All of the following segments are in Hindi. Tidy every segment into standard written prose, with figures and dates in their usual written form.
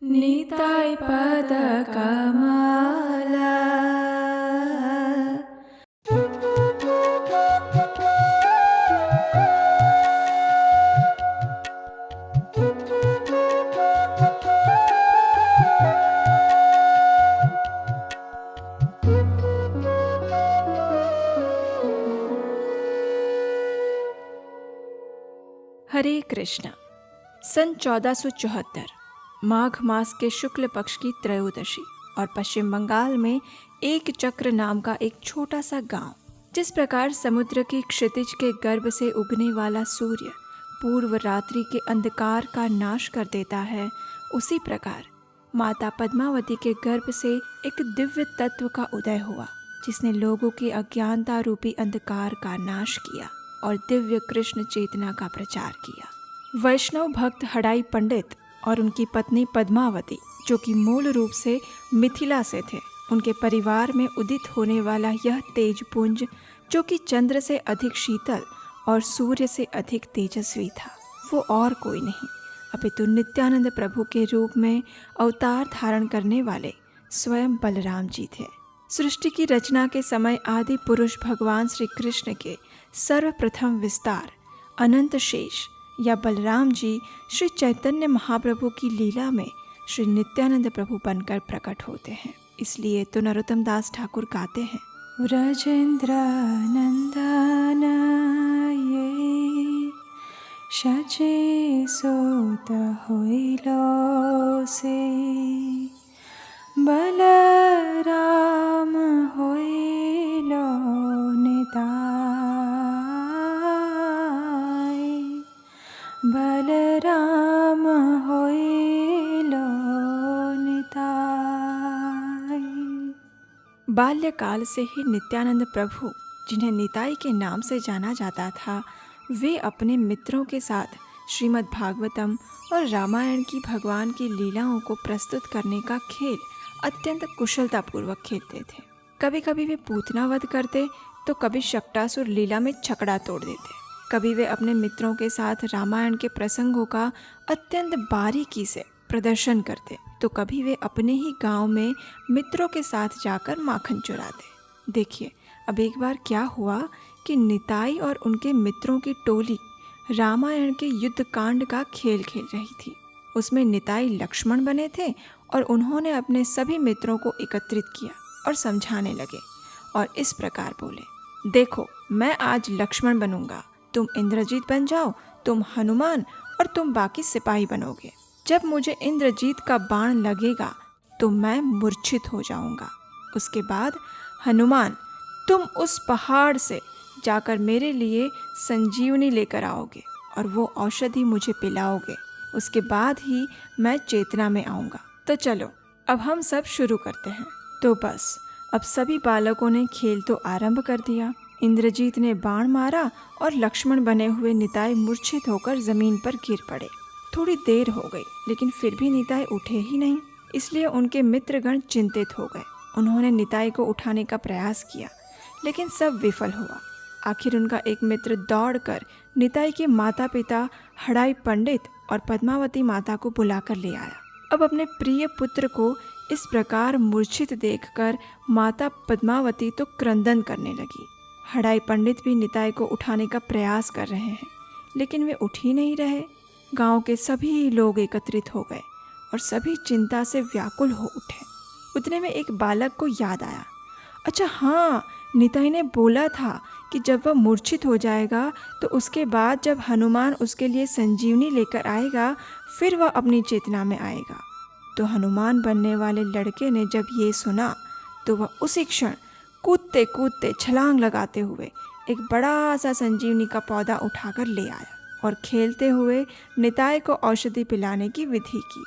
निताय पद कमला। हरे कृष्ण। सन 1474 माघ मास के शुक्ल पक्ष की त्रयोदशी और पश्चिम बंगाल में एक चक्र नाम का एक छोटा सा गांव। जिस प्रकार समुद्र की क्षितिज के गर्भ से उगने वाला सूर्य पूर्व रात्रि के अंधकार का नाश कर देता है, उसी प्रकार माता पद्मावती के गर्भ से एक दिव्य तत्व का उदय हुआ, जिसने लोगों की अज्ञानता रूपी अंधकार का नाश किया और दिव्य कृष्ण चेतना का प्रचार किया। वैष्णव भक्त हड़ाई पंडित और उनकी पत्नी पद्मावती, जो कि मूल रूप से मिथिला से थे, उनके परिवार में उदित होने वाला यह तेजपुंज, जो कि चंद्र से अधिक शीतल और सूर्य से अधिक तेजस्वी था, वो और कोई नहीं अपितु नित्यानंद प्रभु के रूप में अवतार धारण करने वाले स्वयं बलराम जी थे। सृष्टि की रचना के समय आदि पुरुष भगवान श्री कृष्ण के सर्वप्रथम विस्तार अनंत शेष या बलराम जी श्री चैतन्य महाप्रभु की लीला में श्री नित्यानंद प्रभु बनकर प्रकट होते हैं। इसलिए तो नरोत्तम दास ठाकुर गाते हैं, व्रजेंद्र नंदन ये सचे सोत होइलो से, बलराम होइलो निताय, बलराम होइलो निताय। बाल्यकाल से ही नित्यानंद प्रभु, जिन्हें निताई के नाम से जाना जाता था, वे अपने मित्रों के साथ श्रीमद् भागवतम और रामायण की भगवान की लीलाओं को प्रस्तुत करने का खेल अत्यंत कुशलतापूर्वक खेलते थे। कभी कभी वे पूतना वध करते तो कभी शक्टासुर लीला में छकड़ा तोड़ देते। कभी वे अपने मित्रों के साथ रामायण के प्रसंगों का अत्यंत बारीकी से प्रदर्शन करते तो कभी वे अपने ही गांव में मित्रों के साथ जाकर माखन चुराते। देखिए, अब एक बार क्या हुआ कि निताई और उनके मित्रों की टोली रामायण के युद्ध कांड का खेल खेल रही थी। उसमें निताई लक्ष्मण बने थे और उन्होंने अपने सभी मित्रों को एकत्रित किया और समझाने लगे और इस प्रकार बोले, देखो, मैं आज लक्ष्मण बनूंगा, तुम इंद्रजीत बन जाओ, तुम हनुमान और तुम बाकी सिपाही बनोगे। जब मुझे इंद्रजीत का बाण लगेगा तो मैं मूर्छित हो जाऊंगा। उसके बाद हनुमान, तुम उस पहाड़ से जाकर मेरे लिए संजीवनी लेकर आओगे और वो औषधि मुझे पिलाओगे। उसके बाद ही मैं चेतना में आऊँगा। तो चलो, अब हम सब शुरू करते हैं। तो बस अब सभी बालकों ने खेल तो आरंभ कर दिया। इंद्रजीत ने बाण मारा और लक्ष्मण बने हुए निताई मूर्छित होकर जमीन पर गिर पड़े। थोड़ी देर हो गई, लेकिन फिर भी निताई उठे ही नहीं। इसलिए उनके मित्रगण चिंतित हो गए। उन्होंने निताई को उठाने का प्रयास किया, लेकिन सब विफल हुआ। आखिर उनका एक मित्र दौड़कर निताई के माता पिता हड़ाई पंडित और पद्मावती माता को बुलाकर ले आया। अब अपने प्रिय पुत्र को इस प्रकार मूर्छित देखकर माता पद्मावती तो क्रंदन करने लगी। हड़ाई पंडित भी निताई को उठाने का प्रयास कर रहे हैं, लेकिन वे उठ ही नहीं रहे। गांव के सभी लोग एकत्रित हो गए और सभी चिंता से व्याकुल हो उठे। उतने में एक बालक को याद आया, अच्छा हाँ, निताई ने बोला था कि जब वह मूर्छित हो जाएगा तो उसके बाद जब हनुमान उसके लिए संजीवनी लेकर आएगा, फिर वह अपनी चेतना में आएगा। तो हनुमान बनने वाले लड़के ने जब ये सुना तो वह उसी क्षण कूदते कूदते छलांग लगाते हुए एक बड़ा सा संजीवनी का पौधा उठाकर ले आया और खेलते हुए निताई को औषधि पिलाने की विधि की।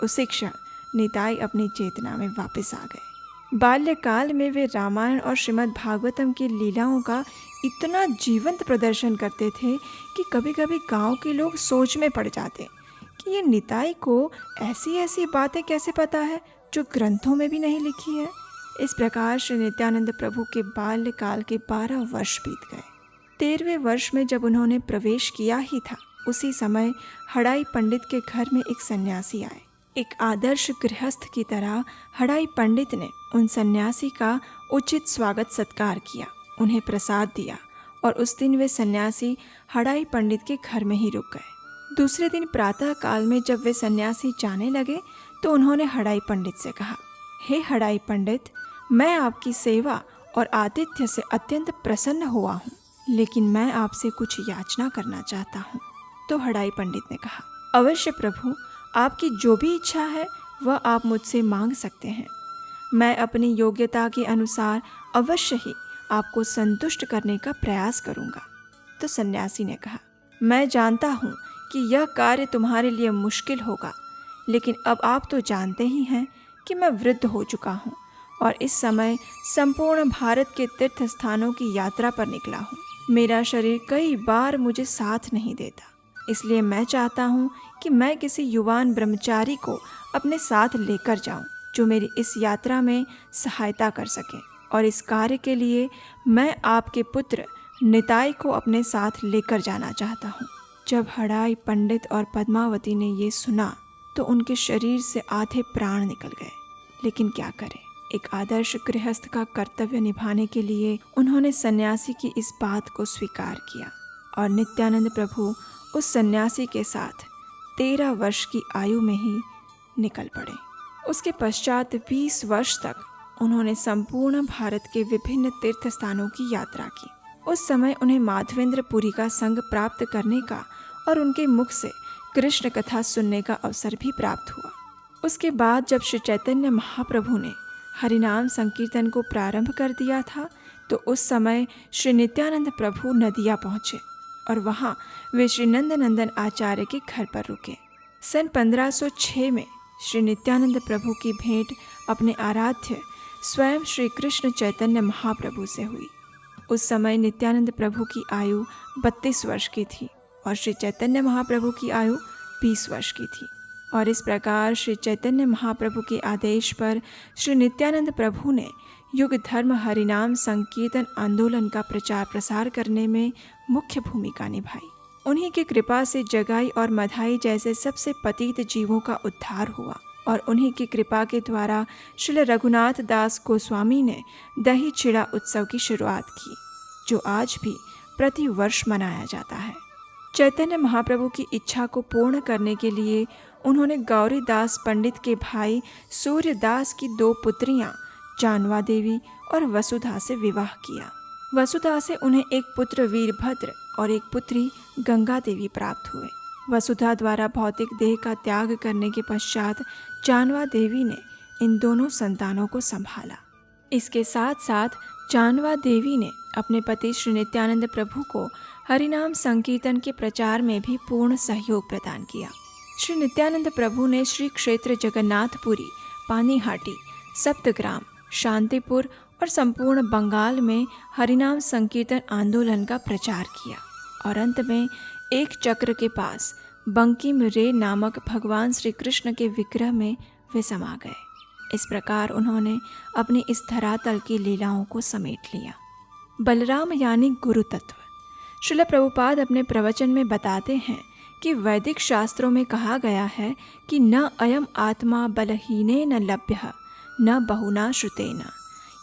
उसी क्षण निताई अपनी चेतना में वापस आ गए। बाल्यकाल में वे रामायण और श्रीमद् भागवतम की लीलाओं का इतना जीवंत प्रदर्शन करते थे कि कभी कभी गांव के लोग सोच में पड़ जाते कि ये निताई को ऐसी ऐसी बातें कैसे पता है जो ग्रंथों में भी नहीं लिखी है। इस प्रकार श्री नित्यानंद प्रभु के बाल्यकाल के 12 वर्ष बीत गए। 13वें वर्ष में जब उन्होंने प्रवेश किया ही था, उसी समय हड़ाई पंडित के घर में एक सन्यासी आए। एक आदर्श गृहस्थ की तरह हड़ाई पंडित ने उन सन्यासी का उचित स्वागत सत्कार किया, उन्हें प्रसाद दिया और उस दिन वे सन्यासी हड़ाई पंडित के घर में ही रुक गए। दूसरे दिन प्रातः काल में जब वे सन्यासी जाने लगे तो उन्होंने हड़ाई पंडित से कहा, हे हड़ाई पंडित, मैं आपकी सेवा और आतिथ्य से अत्यंत प्रसन्न हुआ हूँ, लेकिन मैं आपसे कुछ याचना करना चाहता हूँ। तो हड़ाई पंडित ने कहा, अवश्य प्रभु, आपकी जो भी इच्छा है वह आप मुझसे मांग सकते हैं। मैं अपनी योग्यता के अनुसार अवश्य ही आपको संतुष्ट करने का प्रयास करूँगा। तो सन्यासी ने कहा, मैं जानता हूँ कि यह कार्य तुम्हारे लिए मुश्किल होगा, लेकिन अब आप तो जानते ही हैं कि मैं वृद्ध हो चुका हूँ और इस समय संपूर्ण भारत के तीर्थ स्थानों की यात्रा पर निकला हूँ। मेरा शरीर कई बार मुझे साथ नहीं देता, इसलिए मैं चाहता हूँ कि मैं किसी युवान ब्रह्मचारी को अपने साथ लेकर जाऊँ जो मेरी इस यात्रा में सहायता कर सके, और इस कार्य के लिए मैं आपके पुत्र निताई को अपने साथ लेकर जाना चाहता हूँ। जब हड़ाई पंडित और पद्मावती ने ये सुना तो उनके शरीर से आधे प्राण निकल गए, लेकिन क्या करें, एक आदर्श गृहस्थ का कर्तव्य निभाने के लिए उन्होंने सन्यासी की इस बात को स्वीकार किया और नित्यानंद प्रभु उस सन्यासी के साथ 13 वर्ष की आयु में ही निकल पड़े। उसके पश्चात 20 वर्ष तक उन्होंने संपूर्ण भारत के विभिन्न तीर्थ स्थानों की यात्रा की। उस समय उन्हें माधवेंद्रपुरी का संग प्राप्त करने का और उनके मुख से कृष्ण कथा सुनने का अवसर भी प्राप्त हुआ। उसके बाद जब श्री चैतन्य महाप्रभु ने हरिनाम संकीर्तन को प्रारंभ कर दिया था तो उस समय श्री नित्यानंद प्रभु नदिया पहुँचे और वहाँ वे श्री नंदनंदन आचार्य के घर पर रुके। सन 1506 में श्री नित्यानंद प्रभु की भेंट अपने आराध्य स्वयं श्री कृष्ण चैतन्य महाप्रभु से हुई। उस समय नित्यानंद प्रभु की आयु 32 वर्ष की थी और श्री चैतन्य महाप्रभु की आयु 20 वर्ष की थी। और इस प्रकार श्री चैतन्य महाप्रभु के आदेश पर श्री नित्यानंद प्रभु ने युग धर्म हरिनाम संकीर्तन आंदोलन का प्रचार प्रसार करने में मुख्य भूमिका निभाई। उन्हीं की कृपा से जगाई और मधाई जैसे सबसे पतित जीवों का उद्धार हुआ और उन्हीं की कृपा के द्वारा श्री रघुनाथ दास गोस्वामी ने दही चिड़ा उत्सव की शुरुआत की, जो आज भी प्रति वर्ष मनाया जाता है। चैतन्य महाप्रभु की इच्छा को पूर्ण करने के लिए उन्होंने गौरीदास पंडित के भाई सूर्यदास की 2 पुत्रियां जानवा देवी और वसुधा से विवाह किया। वसुधा से उन्हें एक पुत्र वीरभद्र और एक पुत्री गंगा देवी प्राप्त हुए। वसुधा द्वारा भौतिक देह का त्याग करने के पश्चात जानवा देवी ने इन दोनों संतानों को संभाला। इसके साथ साथ जानवा देवी ने अपने पति श्री नित्यानंद प्रभु को हरिनाम संकीर्तन के प्रचार में भी पूर्ण सहयोग प्रदान किया। श्री नित्यानंद प्रभु ने श्री क्षेत्र जगन्नाथपुरी, पानीहाटी, सप्तग्राम, शांतिपुर और संपूर्ण बंगाल में हरिनाम संकीर्तन आंदोलन का प्रचार किया और अंत में एक चक्र के पास बंकिम रे नामक भगवान श्री कृष्ण के विग्रह में वे समा गए। इस प्रकार उन्होंने अपनी इस धरातल की लीलाओं को समेट लिया। बलराम यानी गुरु तत्व। श्रील प्रभुपाद अपने प्रवचन में बताते हैं कि वैदिक शास्त्रों में कहा गया है कि न अयम आत्मा बलहीने न लभ्य न बहुना श्रुतेन।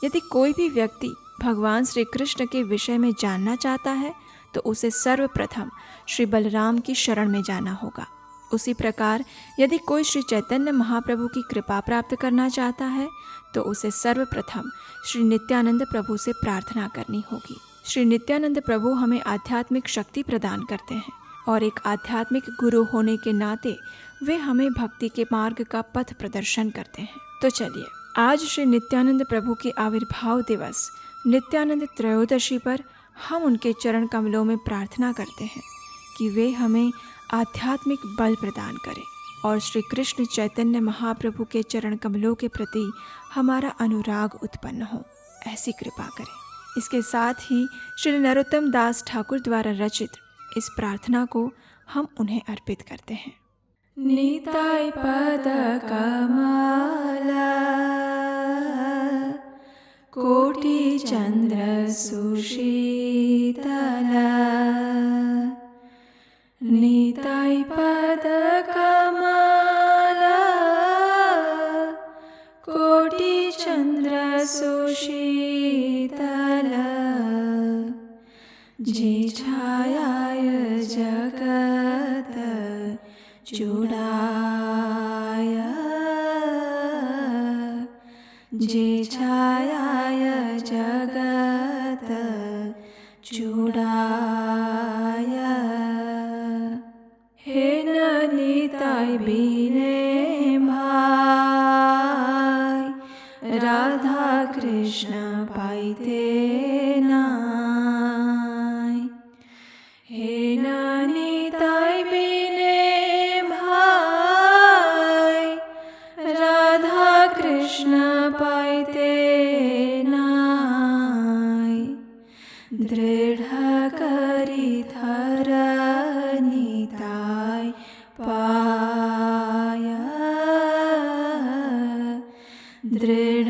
यदि कोई भी व्यक्ति भगवान श्री कृष्ण के विषय में जानना चाहता है तो उसे सर्वप्रथम श्री बलराम की शरण में जाना होगा। उसी प्रकार यदि कोई श्री चैतन्य महाप्रभु की कृपा प्राप्त करना चाहता है तो उसे सर्वप्रथम श्री नित्यानंद प्रभु से प्रार्थना करनी होगी। श्री नित्यानंद प्रभु हमें आध्यात्मिक शक्ति प्रदान करते हैं और एक आध्यात्मिक गुरु होने के नाते वे हमें भक्ति के मार्ग का पथ प्रदर्शन करते हैं। तो चलिए आज श्री नित्यानंद प्रभु के आविर्भाव दिवस नित्यानंद त्रयोदशी पर हम उनके चरण कमलों में प्रार्थना करते हैं कि वे हमें आध्यात्मिक बल प्रदान करें और श्री कृष्ण चैतन्य महाप्रभु के चरण कमलों के प्रति हमारा अनुराग उत्पन्न हो, ऐसी कृपा करें। इसके साथ ही श्री नरोत्तम दास ठाकुर द्वारा रचित इस प्रार्थना को हम उन्हें अर्पित करते हैं। निताय पद कमला कोटि चंद्र सुशीतला। निताय पद कमला सुशीतल जे छायाय जगत जुड़ाय जे छायाय जगत जुड़ाय हे निताय बिने भाई राधा कृष्ण पाइते नाय हे निताय बिने भाई राधा कृष्ण पाइते नाय दृढ़ करी धर निताय पाया दृढ़